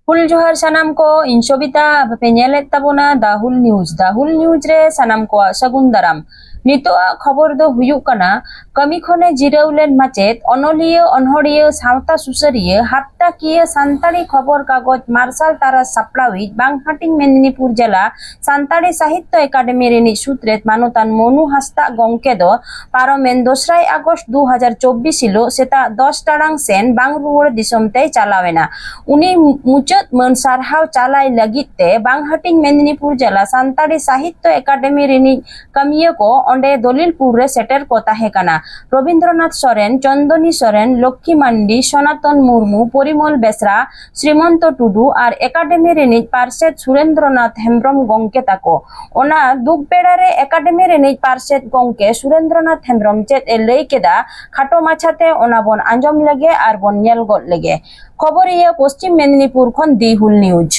ᱦᱩᱞ ᱡᱚᱦᱟᱨ ᱥᱟᱱᱟᱢ ᱠᱚ ᱤᱧ ᱥᱚᱵᱤᱛᱟ ᱟᱯᱮ ᱧᱮᱞᱮᱫ ᱛᱟᱵᱚᱱᱟ ᱫᱟ ᱦᱩᱞ ᱱᱤᱭᱩᱡ ᱨᱮ ᱥᱟᱱᱟᱢ ᱠᱚᱣᱟᱜ ᱥᱟᱹᱜᱩᱱ ᱫᱟᱨᱟᱢ। ᱱᱤᱛᱚᱜᱟᱜ ᱠᱷᱚᱵᱚᱨ ᱫᱚ ᱦᱩᱭᱩᱜ ᱠᱟᱱᱟ ᱠᱟᱹᱢᱤ ᱠᱷᱚᱱᱮ ᱡᱤᱨᱟᱹᱣ ᱞᱮᱱ ᱢᱟᱪᱮᱫ, ᱚᱱᱚᱞᱤᱭᱟᱹ, ᱚᱱᱚᱲᱦᱤᱭᱟᱹ, ᱥᱟᱶᱛᱟ ᱥᱩᱥᱟᱹᱨᱤᱭᱟᱹ, ᱦᱟᱯᱛᱟᱠᱤᱭᱟᱹ ᱥᱟᱱᱛᱟᱲᱤ ᱠᱷᱚᱵᱚᱨ ᱠᱟᱜᱚᱡᱽ ᱢᱟᱨᱥᱟᱞ ᱛᱟᱨᱟᱥ ᱥᱟᱯᱲᱟᱣᱤᱡ ᱵᱟᱝᱦᱟᱴᱤᱧ ᱢᱮᱫᱽᱱᱤᱯᱩᱨ ᱡᱮᱞᱟ ᱥᱟᱱᱛᱟᱲᱤ ᱥᱟᱦᱤᱛᱛᱚ ᱮᱠᱟᱰᱮᱢᱤ ᱨᱤᱱᱤᱡ ᱥᱩᱛᱨᱮᱫ ᱢᱟᱱᱚᱛᱟᱱ ᱢᱚᱱᱩ ᱦᱟᱸᱥᱫᱟ ᱜᱚᱢᱠᱮ ᱫᱚ ᱯᱟᱨᱚᱢᱮᱱ 2রা আগস্ট 2024 হিলোᱜ ᱥᱮᱛᱟᱜ 10 টাᱲাং ᱥᱮᱱ ᱵᱟᱝ ᱨᱩᱣᱟᱹᱲ ᱫᱤᱥᱚᱢ ᱛᱮᱭ ᱪᱟᱞᱟᱣᱮᱱᱟ। ᱩᱱᱤ ᱢᱩᱪᱟᱹᱫ ᱢᱟᱹᱱ ᱥᱟᱨᱦᱟᱣ ᱪᱟᱞᱟᱭ ᱞᱟᱹᱜᱤᱫ ᱛᱮ ᱵᱟᱝᱦᱟᱴᱤᱧ ᱢᱮᱫᱽᱱᱤᱯᱩᱨ ᱡᱮᱞᱟ ᱥᱟᱱᱛᱟᱲᱤ ᱥᱟᱦᱤᱛᱛᱚ ᱮᱠᱟᱰᱮᱢᱤ ᱨᱤᱱᱤᱡ ᱠᱟᱹᱢᱤᱭᱟᱹ ᱠᱚ ᱚᱸᱰᱮ ᱫᱚᱞᱤᱞᱯᱩᱨ ᱨᱮ ᱥᱮᱴᱮᱨ ᱠᱚ ᱛᱟᱦᱮᱸ ᱠᱟᱱᱟ। রবীন্দ্রনাথ সরেন, চন্দনী সরেন, লক্ষ্মী মান্ডি, সনাতন মুর্মু, পরিমল বেসরা, শ্রীমন্ত টুডু আর একাডেমি রিনিজ পার্ষদ সুরেন্দ্রনাথ হেমব্রম গংকে তাকো। ওনা দুক বেড়া রে একাডেমি রিনিজ পার্ষদ গংকে সুরেন্দ্রনাথ হেমব্রম চেদ এ লই কেদা খাটো মাছাতে ওনা বন আঞ্জম লেগে আর বন নেল গদ লেগে। খবরিয়া পশ্চিম মেদিনীপুর খন দি হুল নিউজ।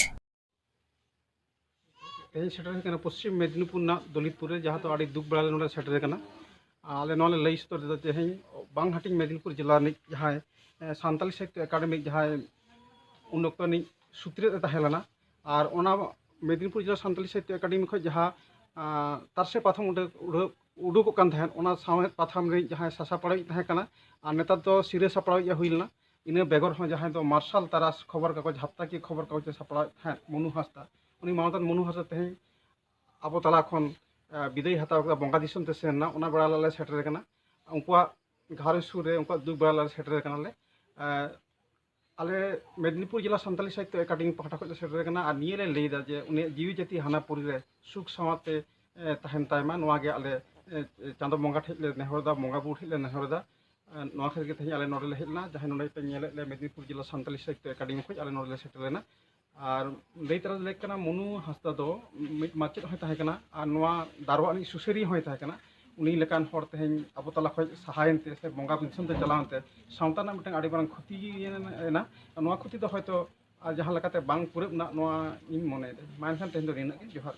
तेज सेटर पश्चिम मेदिनीपुर दलितपुर जहाँ तो आड़ी दुख बड़ा नोड़े सेटर आले नोले लई सतर तेहें बांगहाटिंग मेदिनीपुर जिला जहाँ सानताली साहित्य एकाडेमी जहाँ उन अक्तनी सूत्रे तहेलना और ओना मेदिनीपुर जिला सानताली साहित्य एकाडेमी खो जहाँ तारसे प्रथम उडुक ओना सामने प्रथम जहाँ सासापड़ा तहेकना और नेता तो सिरे सापड़ा हुईलना इन बेगर जहाँ तो मार्शल तारास खबर कागज हफ्ता की खबर कागज सापड़ा मनु हांसदा उनी मानतान मनु हांसदा तेहें आबो तला खन विदाय हताव बंगा दिसम ते सेनना ओना बेड़ा लाले सेटर कना उनका घर सुर रे उनका दुख बेड़ा लाले सेटर कना ले आले मेदिनीपुर जिला सानताली साहित्य एकाडेमी पहटा खो सेटर कना और निये ले लेदा जे उनी जीवी जाति हानापुरी रे सुख समाते तहन तायमा नोआ गे आले चांदो बंगा ठेक ले नेहरदा बंगा बुर ठेक ले नेहरदा नोआ खर के तही आले नोडे ले हेलना जहां नोडे पे नेले ले मेदिनीपुर जिला सानताली साहित्य एकाडेमी खो आले नोडे ले सेटर लेना और लई तरह लेक कना मनु हांसदा दो माचेद होय ताहे कना और नोआ दारवानी सुसरी होय ताहे कना उनी लेकान हर तेहें आबो तला खो सहायनते से बंगा दिसम ते चलावनते सावताना मिटन आडी बारन क्षति ना नोआ क्षति दो होयतो जहां लेकाते बांग पुरेब ना नोआ इन मने मानखान तेहें दो रिना जोहार।